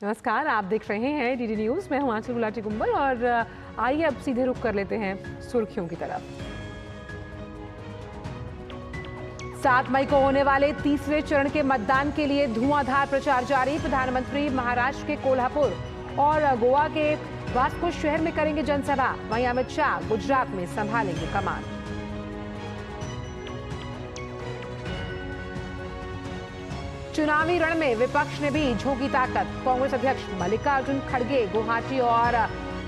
नमस्कार, आप देख रहे हैं डीडी न्यूज। मैं हूं आंचल गुलाटी गुंबल और आइए अब सीधे रुख कर लेते हैं सुर्खियों की तरफ। 7 मई को होने वाले तीसरे चरण के मतदान के लिए धुआंधार प्रचार जारी। प्रधानमंत्री महाराष्ट्र के कोल्हापुर और गोवा के वास्को शहर में करेंगे जनसभा। वहीं अमित शाह गुजरात में संभालेंगे कमान। चुनावी रण में विपक्ष ने भी झोंकी ताकत। कांग्रेस अध्यक्ष मल्लिकार्जुन खड़गे गुवाहाटी और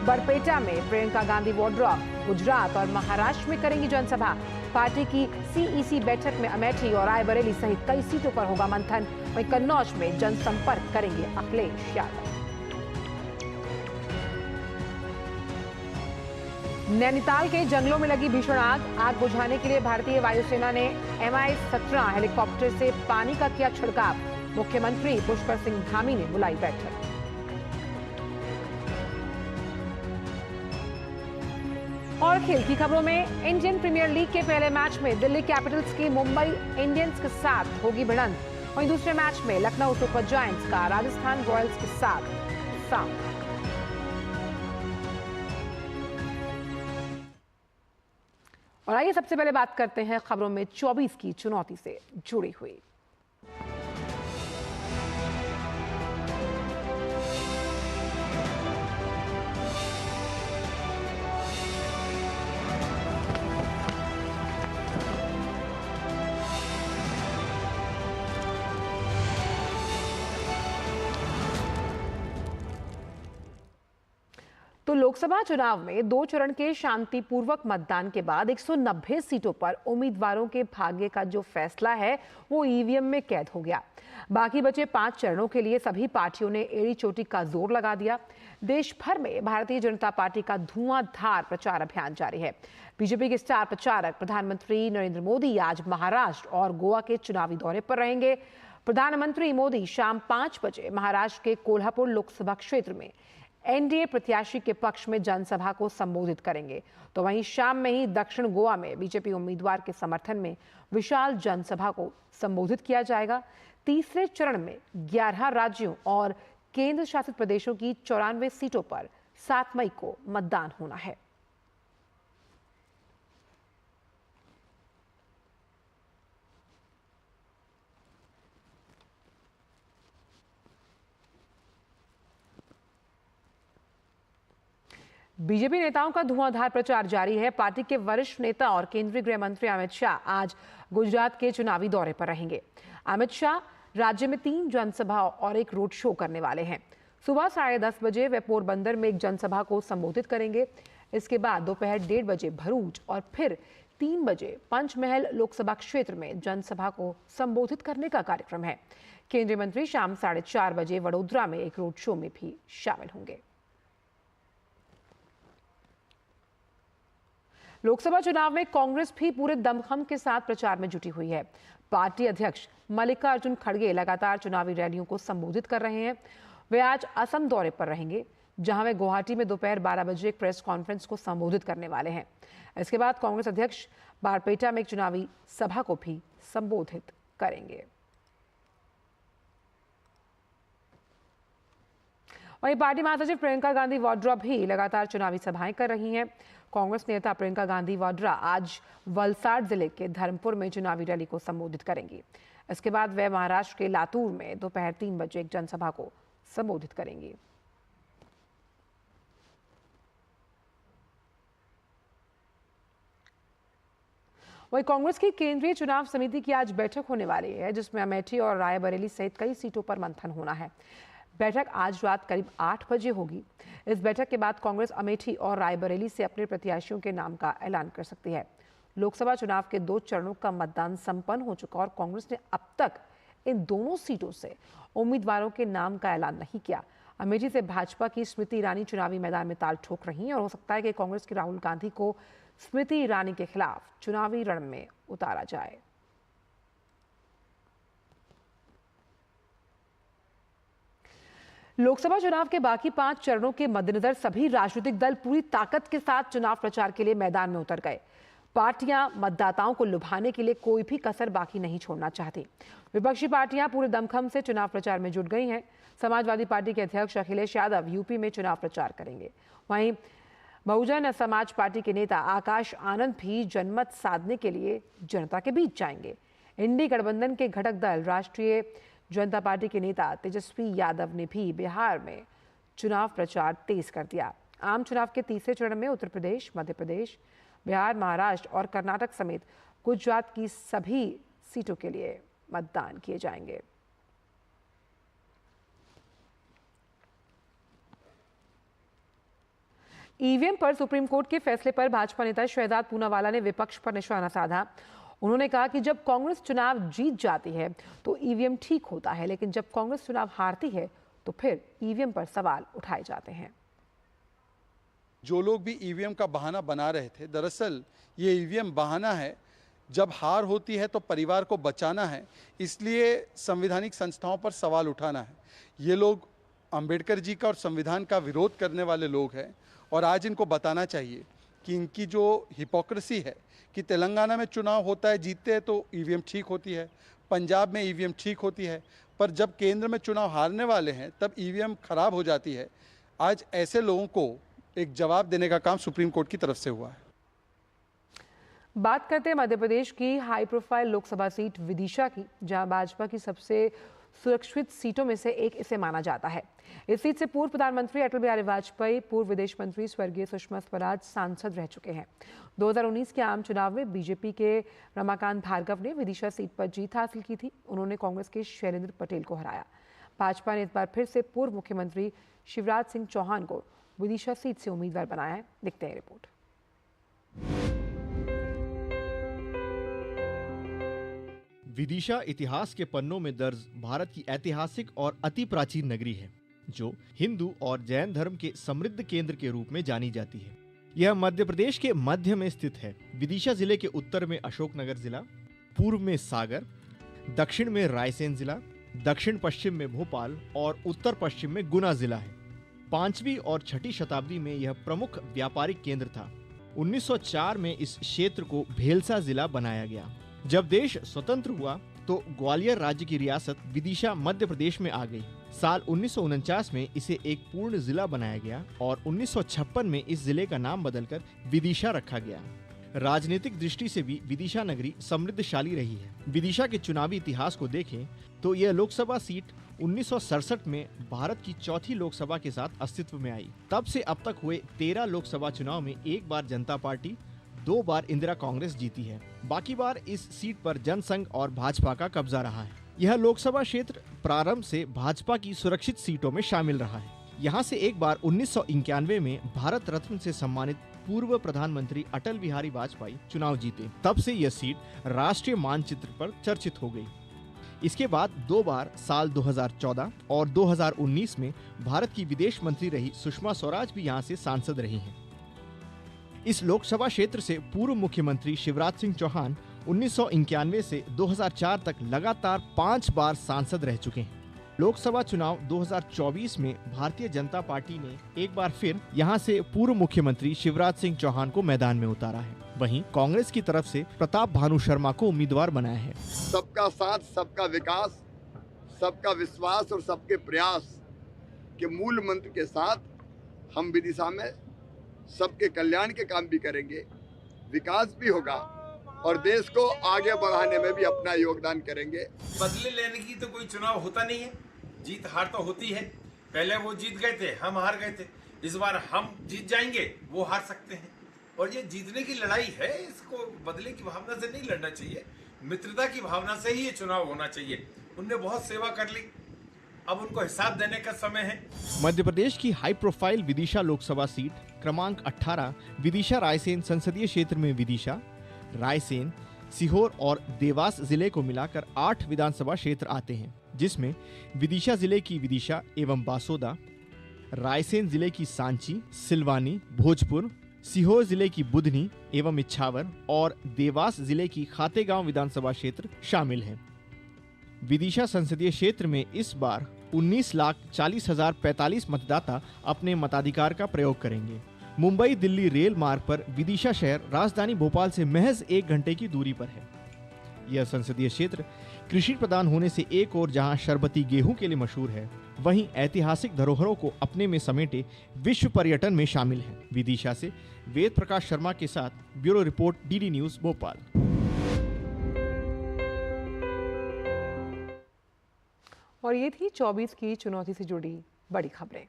बरपेटा में, प्रियंका गांधी वाड्रा गुजरात और महाराष्ट्र में करेंगी जनसभा। पार्टी की सीईसी बैठक में अमेठी और रायबरेली सहित कई सीटों पर होगा मंथन। वहीं कन्नौज में जनसंपर्क करेंगे अखिलेश यादव। नैनीताल के जंगलों में लगी भीषण आग बुझाने के लिए भारतीय वायुसेना ने MI-17 हेलीकॉप्टर से पानी का किया छिड़काव। मुख्यमंत्री पुष्कर सिंह धामी ने बुलाई बैठक। और खेल की खबरों में, इंडियन प्रीमियर लीग के पहले मैच में दिल्ली कैपिटल्स की मुंबई इंडियंस के साथ होगी भिड़ंत। वहीं दूसरे मैच में लखनऊ सुपर जायंट्स का राजस्थान रॉयल्स के साथ सामना। और आइए सबसे पहले बात करते हैं खबरों में 24 की चुनौती से जुड़ी हुई। तो लोकसभा चुनाव में 2 चरण के शांतिपूर्वक मतदान के बाद 190 सीटों पर उम्मीदवारों के भाग्य का जो फैसला है वो ईवीएम में कैद हो गया। बाकी बचे 5 चरणों के लिए सभी पार्टियों ने एड़ी चोटी का जोर लगा दिया। देश भर में भारतीय जनता पार्टी का धुआंधार प्रचार अभियान जारी है। बीजेपी के स्टार प्रचारक प्रधानमंत्री नरेंद्र मोदी आज महाराष्ट्र और गोवा के चुनावी दौरे पर रहेंगे। प्रधानमंत्री मोदी शाम 5 बजे महाराष्ट्र के कोल्हापुर लोकसभा क्षेत्र में एनडीए प्रत्याशी के पक्ष में जनसभा को संबोधित करेंगे। तो वहीं शाम में ही दक्षिण गोवा में बीजेपी उम्मीदवार के समर्थन में विशाल जनसभा को संबोधित किया जाएगा। तीसरे चरण में 11 राज्यों और केंद्र शासित प्रदेशों की 94 सीटों पर 7 मई को मतदान होना है। बीजेपी नेताओं का धुआंधार प्रचार जारी है। पार्टी के वरिष्ठ नेता और केंद्रीय गृह मंत्री अमित शाह आज गुजरात के चुनावी दौरे पर रहेंगे। अमित शाह राज्य में 3 जनसभा और एक रोड शो करने वाले हैं। सुबह 10:30 बजे वे पोरबंदर में एक जनसभा को संबोधित करेंगे। इसके बाद दोपहर 1:30 बजे भरूच और फिर 3 बजे पंचमहल लोकसभा क्षेत्र में जनसभा को संबोधित करने का कार्यक्रम है। केंद्रीय मंत्री शाम 4:30 बजे वडोदरा में एक रोड शो में भी शामिल होंगे। लोकसभा चुनाव में कांग्रेस भी पूरे दमखम के साथ प्रचार में जुटी हुई है। पार्टी अध्यक्ष मल्लिकार्जुन खड़गे लगातार चुनावी रैलियों को संबोधित कर रहे हैं। वे आज असम दौरे पर रहेंगे, जहां वे गुवाहाटी में दोपहर 12 बजे एक प्रेस कॉन्फ्रेंस को संबोधित करने वाले हैं। इसके बाद कांग्रेस अध्यक्ष बारपेटा में एक चुनावी सभा को भी संबोधित करेंगे। वहीं पार्टी महासचिव प्रियंका गांधी वाड्रा भी लगातार चुनावी सभाएं कर रही हैं। कांग्रेस नेता प्रियंका गांधी वाड्रा आज वलसाड जिले के धर्मपुर में चुनावी रैली को संबोधित करेंगी। इसके बाद वे महाराष्ट्र के लातूर में दोपहर 3 बजे एक जनसभा को संबोधित करेंगी। वहीं कांग्रेस की केंद्रीय चुनाव समिति की आज बैठक होने वाली है, जिसमें अमेठी और रायबरेली सहित कई सीटों पर मंथन होना है। बैठक आज रात करीब 8 बजे होगी। इस बैठक के बाद कांग्रेस अमेठी और रायबरेली से अपने प्रत्याशियों के नाम का ऐलान कर सकती है। लोकसभा चुनाव के 2 चरणों का मतदान संपन्न हो चुका और कांग्रेस ने अब तक इन दोनों सीटों से उम्मीदवारों के नाम का ऐलान नहीं किया। अमेठी से भाजपा की स्मृति ईरानी चुनावी मैदान में ताल ठोक रही हैं और हो सकता है कि कांग्रेस की राहुल गांधी को स्मृति ईरानी के खिलाफ चुनावी रण में उतारा जाए। लोकसभा चुनाव के बाकी 5 चरणों के मद्देनजर सभी राजनीतिक दल पूरी ताकत के साथ चुनाव प्रचार के लिए मैदान में उतर गए। पार्टियां मतदाताओं को लुभाने के लिए कोई भी कसर बाकी नहीं छोड़ना चाहती। विपक्षी पार्टियां पूरे दमखम से चुनाव प्रचार में जुट गई हैं। समाजवादी पार्टी के अध्यक्ष अखिलेश यादव यूपी में चुनाव प्रचार करेंगे। वहीं बहुजन समाज पार्टी के नेता आकाश आनंद भी जनमत साधने के लिए जनता के बीच जाएंगे। इंडी गठबंधन के घटक दल राष्ट्रीय जनता पार्टी के नेता तेजस्वी यादव ने भी बिहार में चुनाव प्रचार तेज कर दिया। आम चुनाव के तीसरे चरण में उत्तर प्रदेश, मध्य प्रदेश, बिहार, महाराष्ट्र और कर्नाटक समेत गुजरात की सभी सीटों के लिए मतदान किए जाएंगे। ईवीएम पर सुप्रीम कोर्ट के फैसले पर भाजपा नेता शहजाद पूनावाला ने विपक्ष पर निशाना साधा। उन्होंने कहा कि जब कांग्रेस चुनाव जीत जाती है तो ईवीएम ठीक होता है, लेकिन जब कांग्रेस चुनाव हारती है तो फिर ईवीएम पर सवाल उठाए जाते हैं। जो लोग भी ईवीएम का बहाना बना रहे थे, दरअसल ये ईवीएम बहाना है। जब हार होती है तो परिवार को बचाना है, इसलिए संवैधानिक संस्थाओं पर सवाल उठाना है। ये लोग अंबेडकर जी का और संविधान का विरोध करने वाले लोग हैं और आज इनको बताना चाहिए कि इनकी जो हिपोक्रेसी है कि तेलंगाना में चुनाव होता है, जीतते हैं तो ईवीएम ठीक होती है, पंजाब में ईवीएम ठीक होती है, पर जब केंद्र में चुनाव हारने वाले हैं तब ईवीएम खराब हो जाती है। आज ऐसे लोगों को एक जवाब देने का काम सुप्रीम कोर्ट की तरफ से हुआ है। बात करते हैं मध्य प्रदेश की high profile Lok Sabha seat Vidisha की, जहां भाजपा की सबसे सुरक्षित सीटों में से एक इसे माना जाता है। इस सीट से पूर्व प्रधानमंत्री अटल बिहारी वाजपेयी, पूर्व विदेश मंत्री स्वर्गीय सुषमा स्वराज सांसद रह चुके हैं। 2019 के आम चुनाव में बीजेपी के रमाकांत भार्गव ने विदिशा सीट पर जीत हासिल की थी। उन्होंने कांग्रेस के शैलेंद्र पटेल को हराया। भाजपा ने इस बार फिर से पूर्व मुख्यमंत्री शिवराज सिंह चौहान को विदिशा सीट से उम्मीदवार बनाया है। देखते हैं रिपोर्ट। विदिशा इतिहास के पन्नों में दर्ज भारत की ऐतिहासिक और अति प्राचीन नगरी है, जो हिंदू और जैन धर्म के समृद्ध केंद्र के रूप में जानी जाती है। यह मध्य प्रदेश के मध्य में स्थित है। विदिशा जिले के उत्तर में अशोकनगर जिला, पूर्व में सागर, दक्षिण में रायसेन जिला, दक्षिण पश्चिम में भोपाल और उत्तर पश्चिम में गुना जिला है। 5वीं और 6ठी शताब्दी में यह प्रमुख व्यापारिक केंद्र था। 1904 में इस क्षेत्र को भेलसा जिला बनाया गया। जब देश स्वतंत्र हुआ तो ग्वालियर राज्य की रियासत विदिशा मध्य प्रदेश में आ गई। साल 1949 में इसे एक पूर्ण जिला बनाया गया और 1956 में इस जिले का नाम बदलकर विदिशा रखा गया। राजनीतिक दृष्टि से भी विदिशा नगरी समृद्धशाली रही है। विदिशा के चुनावी इतिहास को देखें तो यह लोकसभा सीट 1967 में भारत की चौथी लोकसभा के साथ अस्तित्व में आई। तब से अब तक हुए 13 लोकसभा चुनाव में एक बार जनता पार्टी, 2 बार इंदिरा कांग्रेस जीती है। बाकी बार इस सीट पर जनसंघ और भाजपा का कब्जा रहा है। यह लोकसभा क्षेत्र प्रारंभ से भाजपा की सुरक्षित सीटों में शामिल रहा है। यहाँ से एक बार 1991 में भारत रत्न से सम्मानित पूर्व प्रधानमंत्री अटल बिहारी वाजपेयी चुनाव जीते। तब से यह सीट राष्ट्रीय मानचित्र पर चर्चित हो गई। इसके बाद 2 बार साल 2014 और 2019 में भारत की विदेश मंत्री रही सुषमा स्वराज भी यहाँ से सांसद रही हैं। इस लोकसभा क्षेत्र से पूर्व मुख्यमंत्री शिवराज सिंह चौहान 1991 से 2004 तक लगातार 5 बार सांसद रह चुके हैं। लोकसभा चुनाव 2024 में भारतीय जनता पार्टी ने एक बार फिर यहां से पूर्व मुख्यमंत्री शिवराज सिंह चौहान को मैदान में उतारा है। वहीं कांग्रेस की तरफ से प्रताप भानु शर्मा को उम्मीदवार बनाया है। सबका साथ, सबका विकास, सबका विश्वास और सबके प्रयास के मूल मंत्र के साथ हम विदिशा में सबके कल्याण के काम भी करेंगे, विकास भी होगा और देश को आगे बढ़ाने में भी अपना योगदान करेंगे। बदले लेने की तो कोई चुनाव होता नहीं है, जीत हार तो होती है। पहले वो जीत गए थे, हम हार गए थे। इस बार हम जीत जाएंगे, वो हार सकते हैं। और ये जीतने की लड़ाई है, इसको बदले की भावना से नहीं लड़ना चाहिए, मित्रता की भावना से ही ये चुनाव होना चाहिए। उनने बहुत सेवा कर ली, अब उनको हिसाब देने का समय है। मध्य प्रदेश की high profile Vidisha Lok Sabha seat क्रमांक 18 विदिशा रायसेन संसदीय क्षेत्र में विदिशा, रायसेन, सीहोर और देवास जिले को मिलाकर 8 विधानसभा क्षेत्र आते हैं, जिसमें विदिशा जिले की विदिशा एवं बासोदा, रायसेन जिले की सांची, सिलवानी, भोजपुर, सीहोर जिले की बुधनी एवं इच्छावर और देवास जिले की खातेगांव विधानसभा क्षेत्र शामिल हैं। विदिशा संसदीय क्षेत्र में इस बार 19,40,045 मतदाता अपने मताधिकार का प्रयोग करेंगे। मुंबई दिल्ली रेल मार्ग पर विदिशा शहर राजधानी भोपाल से महज 1 घंटे की दूरी पर है। यह संसदीय क्षेत्र कृषि प्रधान होने से एक और जहां शरबती गेहूं के लिए मशहूर है, वहीं ऐतिहासिक धरोहरों को अपने में समेटे विश्व पर्यटन में शामिल है। विदिशा से वेद प्रकाश शर्मा के साथ bureau report, DD news Bhopal. और ये थी 24 की चुनौती से जुड़ी बड़ी खबरें।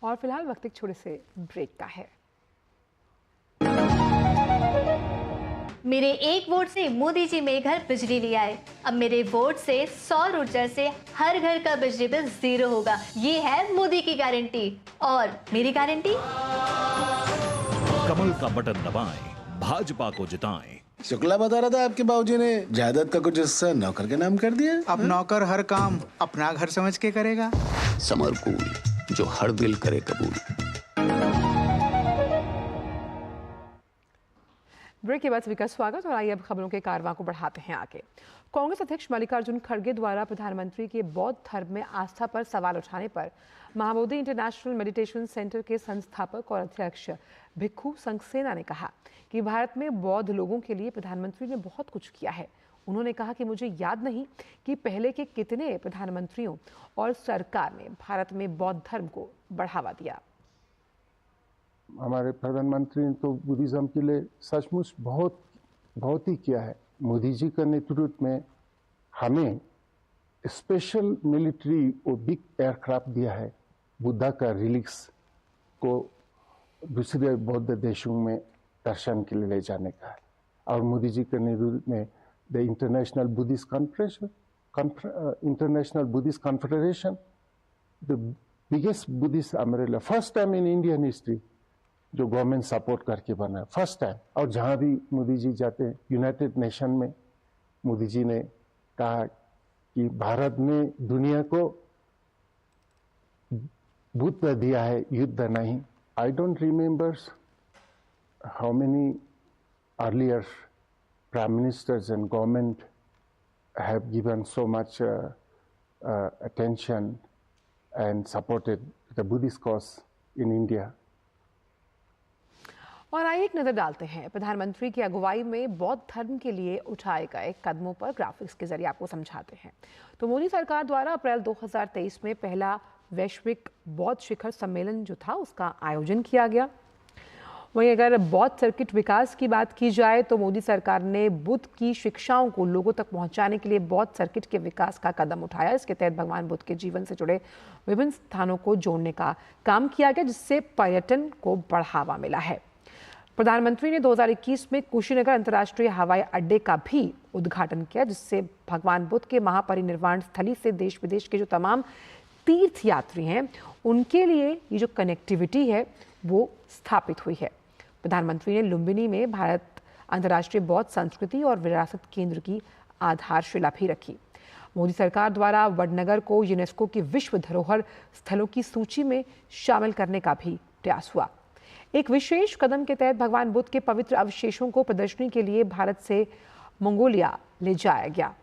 और फिलहाल वक्त एक छोटे से ब्रेक का है। मेरे एक वोट से मोदी जी मेरे घर बिजली ले आए। अब मेरे वोट से सौर ऊर्जा से हर घर का बिजली बिल 0 होगा। ये है मोदी की गारंटी। और मेरी गारंटी, कमल का बटन दबाएं, भाजपा को जिताएं। शुक्ला बता रहा था आपके बाबूजी ने जायदाद का कुछ हिस्सा नौकर के नाम कर दिया। अब नौकर हर काम अपना घर समझ के करेगा। समर कूल, जो हर दिल करे कबूल। ब्रेक के बाद सभी का स्वागत। और आइए अब खबरों के कारवां को बढ़ाते हैं आगे। कांग्रेस अध्यक्ष मल्लिकार्जुन खड़गे द्वारा प्रधानमंत्री के बौद्ध धर्म में आस्था पर सवाल उठाने पर महाबोधि इंटरनेशनल मेडिटेशन सेंटर के संस्थापक और अध्यक्ष भिक्खू संगसेना ने कहा कि भारत में बौद्ध लोगों के लिए प्रधानमंत्री ने बहुत कुछ किया है। उन्होंने कहा कि मुझे याद नहीं कि पहले के कितने प्रधानमंत्रियों और सरकार ने भारत में बौद्ध धर्म को बढ़ावा दिया। हमारे प्रधानमंत्री ने तो बुद्धिज्म के लिए सचमुच बहुत ही किया है। मोदी जी का नेतृत्व में हमें स्पेशल मिलिट्री और बिग एयरक्राफ्ट दिया है बुद्धा का रिलिक्स को दूसरे बौद्ध देशों में दर्शन के लिए ले जाने का। और मोदी जी के नेतृत्व में the international Buddhist confederation, the biggest Buddhist umbrella, first time in Indian history जो गवर्नमेंट सपोर्ट करके बना है, फर्स्ट टाइम। और जहां भी मोदी जी जाते हैं, यूनाइटेड नेशन में मोदी जी ने कहा कि भारत ने दुनिया को बुद्ध दिया है, युद्ध नहीं। I don't remember how many earlier prime ministers and government have given so much attention and supported the Buddhist cause in India. और आइए एक नजर डालते हैं प्रधानमंत्री की अगुवाई में बौद्ध धर्म के लिए उठाए गए कदमों पर ग्राफिक्स के जरिए आपको समझाते हैं। तो मोदी सरकार द्वारा अप्रैल 2023 में पहला वैश्विक बौद्ध शिखर सम्मेलन जो था उसका आयोजन किया गया। वहीं अगर बौद्ध सर्किट विकास की बात की जाए तो मोदी सरकार ने बुद्ध की शिक्षाओं को लोगों तक पहुंचाने के लिए बौद्ध सर्किट के विकास का कदम उठाया। इसके तहत भगवान बुद्ध के जीवन से जुड़े विभिन्न स्थानों को जोड़ने का काम किया गया, जिससे पर्यटन को बढ़ावा मिला है। प्रधानमंत्री ने 2021 में कुशीनगर अंतर्राष्ट्रीय हवाई अड्डे का भी उद्घाटन किया, जिससे भगवान बुद्ध के महापरिनिर्वाण स्थली से देश विदेश के जो तमाम तीर्थ यात्री हैं उनके लिए ये जो कनेक्टिविटी है वो स्थापित हुई है। प्रधानमंत्री ने लुम्बिनी में भारत अंतर्राष्ट्रीय बौद्ध संस्कृति और विरासत केंद्र की आधारशिला भी रखी। मोदी सरकार द्वारा वडनगर को यूनेस्को की विश्व धरोहर स्थलों की सूची में शामिल करने का भी प्रयास हुआ। एक विशेष कदम के तहत भगवान बुद्ध के पवित्र अवशेषों को प्रदर्शनी के लिए भारत से मंगोलिया ले जाया गया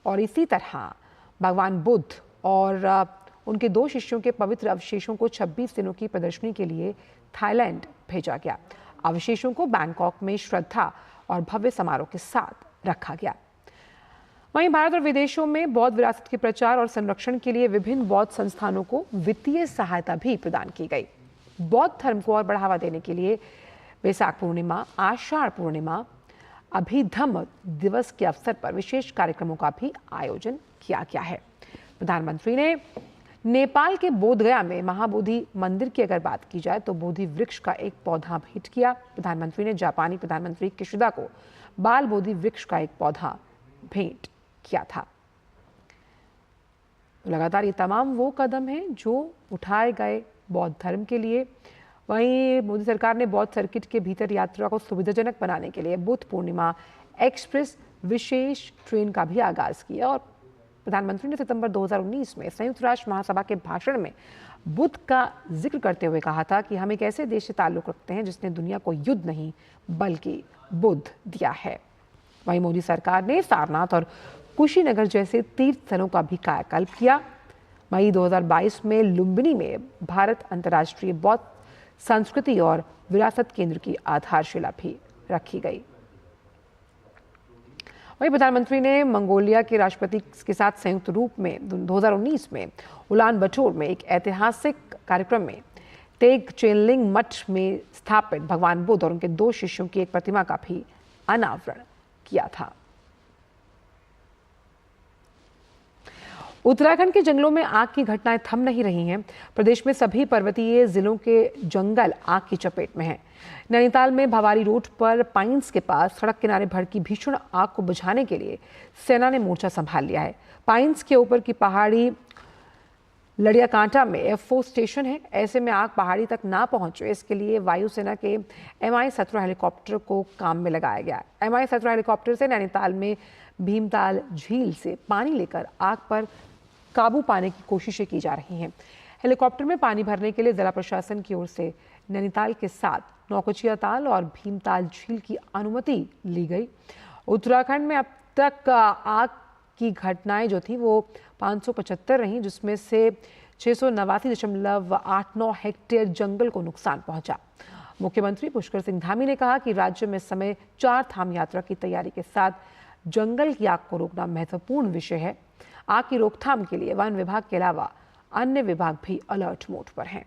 और इसी तरह भगवान बुद्ध और उनके 2 शिष्यों के पवित्र अवशेषों को 26 दिनों की प्रदर्शनी के लिए थाईलैंड भेजा गया। अवशेषों को बैंकॉक में श्रद्धा और भव्य समारोह के साथ रखा गया। वहीं भारत और विदेशों में बौद्ध विरासत के प्रचार और संरक्षण के लिए विभिन्न बौद्ध संस्थानों को वित्तीय सहायता भी प्रदान की गई। बौद्ध धर्म को और बढ़ावा देने के लिए वैशाख पूर्णिमा, आषाढ़ पूर्णिमा, अभिधम्म दिवस के अवसर पर विशेष कार्यक्रमों का भी आयोजन किया गया है। प्रधानमंत्री ने नेपाल के बोधगया में महाबोधि मंदिर की अगर बात की जाए तो बोधि वृक्ष का एक पौधा भेंट किया। प्रधानमंत्री ने जापानी प्रधानमंत्री किशिदा को बाल बोधि वृक्ष का एक पौधा भेंट किया था। लगातार ये तमाम वो कदम हैं जो उठाए गए बौद्ध धर्म के लिए। वहीं मोदी सरकार ने बौद्ध सर्किट के भीतर यात्रा को सुविधाजनक बनाने के लिए बुद्ध पूर्णिमा एक्सप्रेस विशेष ट्रेन का भी आगाज किया और प्रधानमंत्री ने सितंबर 2019 में संयुक्त राष्ट्र महासभा के भाषण में बुद्ध का जिक्र करते हुए कहा था कि हम एक ऐसे देश से ताल्लुक रखते हैं जिसने दुनिया को युद्ध नहीं बल्कि बुद्ध दिया है। वहीं मोदी सरकार ने सारनाथ और कुशीनगर जैसे तीर्थ स्थलों का भी कायाकल्प किया। मई 2022 में लुम्बिनी में भारत अंतर्राष्ट्रीय बौद्ध संस्कृति और विरासत केंद्र की आधारशिला भी रखी गई। वहीं प्रधानमंत्री ने मंगोलिया के राष्ट्रपति के साथ संयुक्त रूप में 2019 में उलान बटोर में एक ऐतिहासिक कार्यक्रम में तेग चेनलिंग मठ में स्थापित भगवान बुद्ध और उनके 2 शिष्यों की एक प्रतिमा का भी अनावरण किया था। उत्तराखंड के जंगलों में आग की घटनाएं थम नहीं रही हैं। प्रदेश में सभी पर्वतीय जिलों के जंगल आग की चपेट में हैं। नैनीताल में भवारी रोड पर पाइन्स के पास सड़क किनारे भड़की भीषण आग को बुझाने के लिए सेना ने मोर्चा संभाल लिया है। पाइन्स के ऊपर की पहाड़ी लड़िया कांटा में F4 स्टेशन है। ऐसे में आग पहाड़ी तक ना पहुंचे, इसके लिए वायुसेना के Mi-17 हेलीकॉप्टर को काम में लगाया गया। Mi-17 हेलीकॉप्टर से नैनीताल में भीमताल झील से पानी लेकर आग पर काबू पाने की कोशिशें की जा रही हैं। हेलीकॉप्टर में पानी भरने के लिए जिला प्रशासन की ओर से नैनीताल के साथ नौकुचिया ताल और भीमताल झील की अनुमति ली गई। उत्तराखंड में अब तक आग की घटनाएं जो थी वो 575 रहीं, जिसमें से 689.89 हेक्टेयर जंगल को नुकसान पहुंचा। मुख्यमंत्री पुष्कर सिंह धामी ने कहा कि राज्य में समय 4 धाम यात्रा की तैयारी के साथ जंगल की आग को रोकना महत्वपूर्ण विषय है। आग की रोकथाम के लिए वन विभाग के अलावा अन्य विभाग भी अलर्ट मोड पर हैं।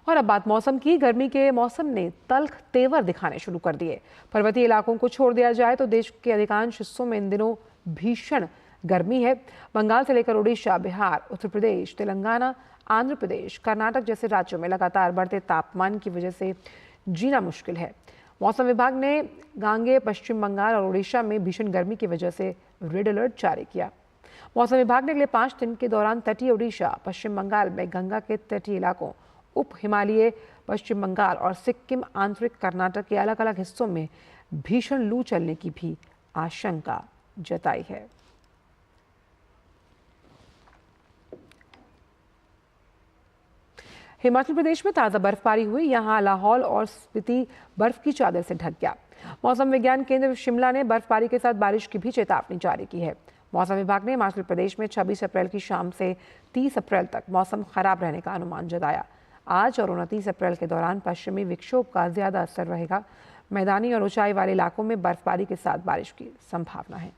और अब बात मौसम की। गर्मी के मौसम ने तल्ख तेवर दिखाने शुरू कर दिए। पर्वतीय इलाकों को छोड़ दिया जाए तो देश के अधिकांश हिस्सों में इन दिनों भीषण गर्मी है। बंगाल से लेकर ओडिशा, बिहार, उत्तर प्रदेश, तेलंगाना, आंध्र प्रदेश, कर्नाटक जैसे राज्यों में लगातार बढ़ते तापमान की वजह से जीना मुश्किल है। मौसम विभाग ने गांगे, पश्चिम बंगाल और ओडिशा में भीषण गर्मी की वजह से रेड अलर्ट जारी किया। मौसम विभाग ने अगले 5 दिन के दौरान तटीय ओडिशा, पश्चिम बंगाल में गंगा के तटीय इलाकों, उप हिमालय पश्चिम बंगाल और सिक्किम, आंतरिक कर्नाटक के अलग अलग हिस्सों में भीषण लू चलने की भी आशंका जताई है। हिमाचल प्रदेश में ताज़ा बर्फबारी हुई। यहां लाहौल और स्पीति बर्फ की चादर से ढक गया। मौसम विज्ञान केंद्र शिमला ने बर्फबारी के साथ बारिश की भी चेतावनी जारी की है। मौसम विभाग ने हिमाचल प्रदेश में 26 अप्रैल की शाम से 30 अप्रैल तक मौसम खराब रहने का अनुमान जताया। आज और 29 अप्रैल के दौरान पश्चिमी विक्षोभ का ज्यादा असर रहेगा। मैदानी और ऊंचाई वाले इलाकों में बर्फबारी के साथ बारिश की संभावना है।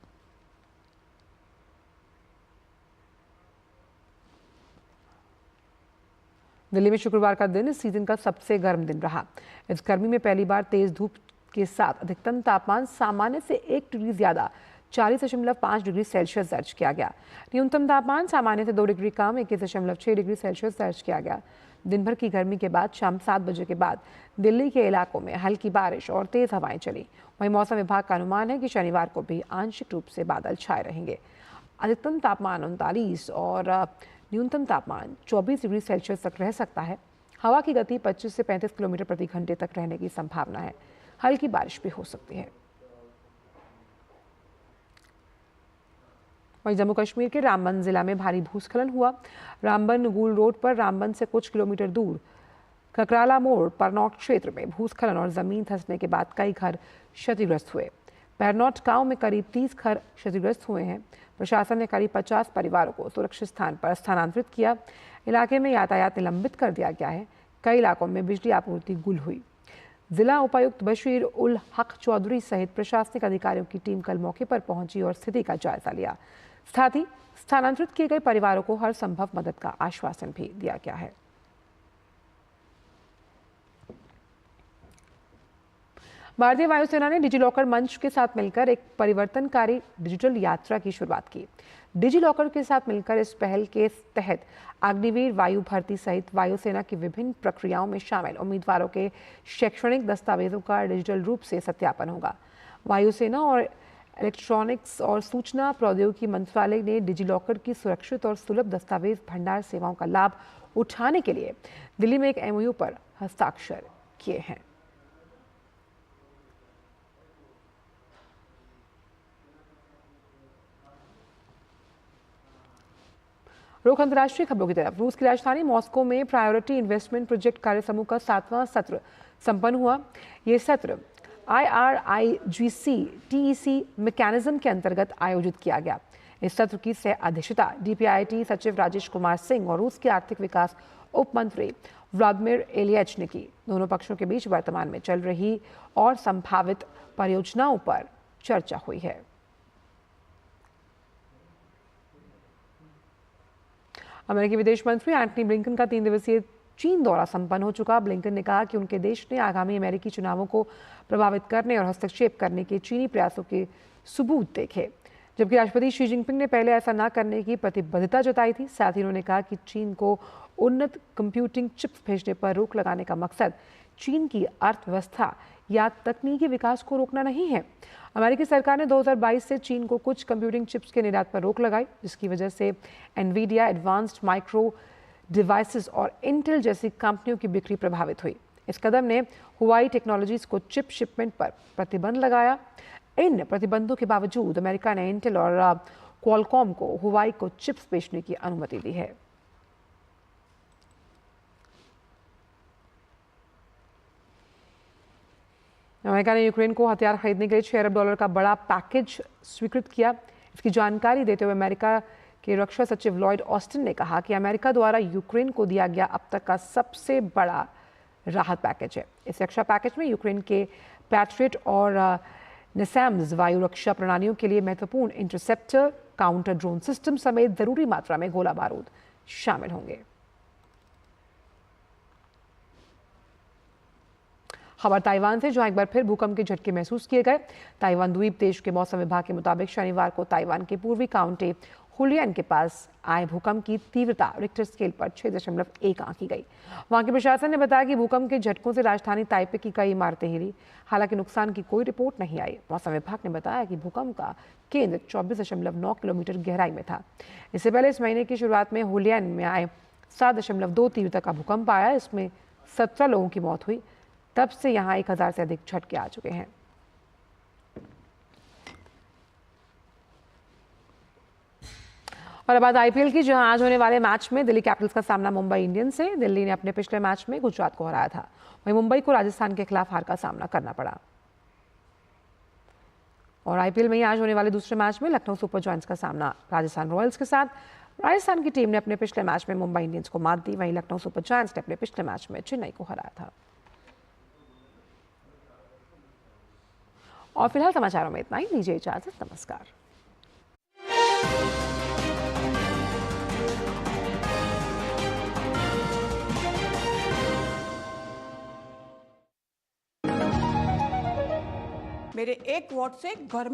दिल्ली में शुक्रवार का दिन इस सीजन का सबसे गर्म दिन रहा। इस गर्मी में पहली बार तेज धूप के साथ अधिकतम तापमान सामान्य से 1 डिग्री ज्यादा 40.5 डिग्री सेल्सियस दर्ज किया गया। न्यूनतम तापमान सामान्य से 2 डिग्री कम 21.6 डिग्री सेल्सियस दर्ज किया गया। दिन भर की गर्मी के बाद शाम 7 बजे के बाद दिल्ली के इलाकों में हल्की बारिश और तेज हवाएं चली। वहीं मौसम विभाग का अनुमान है कि शनिवार को भी आंशिक रूप से बादल छाए रहेंगे। अधिकतम तापमान 39 और न्यूनतम तापमान 24 डिग्री सेल्सियस तक रह सकता है। हवा की गति 25 से 35 किलोमीटर प्रति घंटे तक रहने की संभावना है। हल्की बारिश भी हो सकती है। वहीं जम्मू कश्मीर के रामबन जिला में भारी भूस्खलन हुआ। रामबन गुल रोड पर रामबन से कुछ किलोमीटर दूर ककराला मोड़ परनौट क्षेत्र में भूस्खलन और जमीन धंसने के बाद कई घर क्षतिग्रस्त हुए। परनौट गांव में करीब 30 घर क्षतिग्रस्त हुए हैं। प्रशासन ने करीब 50 परिवारों को सुरक्षित स्थान पर स्थानांतरित किया। इलाके में यातायात निलंबित कर दिया गया है। कई इलाकों में बिजली आपूर्ति गुल हुई। जिला उपायुक्त बशीर उल हक चौधरी सहित प्रशासनिक अधिकारियों की टीम कल मौके पर पहुंची और स्थिति का जायजा लिया। साथ ही स्थानांतरित किए गए परिवारों को हर संभव मदद का आश्वासन भी दिया गया है। भारतीय वायुसेना ने डिजिलॉकर मंच के साथ मिलकर एक परिवर्तनकारी डिजिटल यात्रा की शुरुआत की। डिजिलॉकर के साथ मिलकर इस पहल के तहत अग्निवीर वायु भर्ती सहित वायुसेना की विभिन्न प्रक्रियाओं में शामिल उम्मीदवारों के शैक्षणिक दस्तावेजों का डिजिटल रूप से सत्यापन होगा। वायुसेना और इलेक्ट्रॉनिक्स और सूचना प्रौद्योगिकी मंत्रालय ने डिजिलॉकर की सुरक्षित और सुलभ दस्तावेज भंडार सेवाओं का लाभ उठाने के लिए दिल्ली में एक MOU पर हस्ताक्षर किए हैं। रुख अंतर्राष्ट्रीय खबरों की तरफ। रूस की राजधानी मॉस्को में प्रायोरिटी इन्वेस्टमेंट प्रोजेक्ट कार्य समूह का 7वां सत्र संपन्न हुआ। ये सत्र IRIGC TEC मैकेनिज्म के अंतर्गत आयोजित किया गया। इस सत्र की सह अध्यक्षता DPIIT सचिव राजेश कुमार सिंह और रूस के आर्थिक विकास उप मंत्री व्लादिमीर इलियच ने की। दोनों पक्षों के बीच वर्तमान में चल रही और संभावित परियोजनाओं पर चर्चा हुई है। अमेरिकी विदेश मंत्री एंटनी ब्लिंकन का 3 दिवसीय चीन दौरा संपन्न हो चुका। ब्लिंकन ने कहा कि उनके देश ने आगामी अमेरिकी चुनावों को प्रभावित करने और हस्तक्षेप करने के चीनी प्रयासों के सबूत देखे, जबकि राष्ट्रपति शी जिनपिंग ने पहले ऐसा न करने की प्रतिबद्धता जताई थी। साथ ही उन्होंने कहा कि चीन को उन्नत कंप्यूटिंग चिप्स भेजने पर रोक लगाने का मकसद चीन की अर्थव्यवस्था या तकनीकी विकास को रोकना नहीं है। अमेरिकी सरकार ने 2022 से चीन को कुछ कंप्यूटिंग चिप्स के निर्यात पर रोक लगाई, जिसकी वजह से एनवीडिया, एडवांस्ड माइक्रो डिवाइसेस और इंटेल जैसी कंपनियों की बिक्री प्रभावित हुई। इस कदम ने हुआई टेक्नोलॉजीज को चिप शिपमेंट पर प्रतिबंध लगाया। इन प्रतिबंधों के बावजूद अमेरिका ने इंटेल और क्वालकॉम को हुआई को चिप्स बेचने की अनुमति दी है। अमेरिका ने यूक्रेन को हथियार खरीदने के लिए $6 अरब का बड़ा पैकेज स्वीकृत किया। इसकी जानकारी देते हुए अमेरिका के रक्षा सचिव लॉयड ऑस्टिन ने कहा कि अमेरिका द्वारा यूक्रेन को दिया गया अब तक का सबसे बड़ा राहत पैकेज है। इस रक्षा पैकेज में यूक्रेन के पैट्रियट और NASAMS वायु रक्षा प्रणालियों के लिए महत्वपूर्ण इंटरसेप्टर, काउंटर ड्रोन सिस्टम समेत जरूरी मात्रा में गोला बारूद शामिल होंगे। खबर ताइवान से, जहां एक बार फिर भूकंप के झटके महसूस किए गए। ताइवान द्वीप देश के मौसम विभाग के मुताबिक शनिवार को ताइवान के पूर्वी काउंटी हुलियन के पास आए भूकंप की तीव्रता रिक्टर स्केल पर 6.1 आंकी गई। वहां के प्रशासन ने बताया कि भूकंप के झटकों से राजधानी ताइपे की कई इमारतें हिली। हालांकि नुकसान की कोई रिपोर्ट नहीं आई। मौसम विभाग ने बताया कि भूकंप का केंद्र 24.9 किलोमीटर गहराई में था। इससे पहले इस महीने की शुरुआत में हुलियन में आए 7.2 तीव्रता का भूकंप आया। इसमें 17 लोगों की मौत हुई। तब से यहां 1000 से अधिक झटके आ चुके हैं। और अब बात IPL की, जहां आज होने वाले मैच में दिल्ली कैपिटल्स का सामना मुंबई इंडियंस से। दिल्ली ने अपने पिछले मैच में गुजरात को हराया था, वहीं मुंबई को राजस्थान के खिलाफ हार का सामना करना पड़ा। और IPL में ही आज होने वाले दूसरे मैच में लखनऊ सुपर जॉयंट्स का सामना राजस्थान रॉयल्स के साथ। राजस्थान की टीम ने अपने पिछले मैच में मुंबई इंडियंस को मात दी, वहीं लखनऊ सुपर जॉयंट्स ने अपने पिछले मैच में चेन्नई को हराया था। और फिलहाल समाचारों में इतना ही। दीजिए इजाजत, नमस्कार। मेरे एक वोट से घर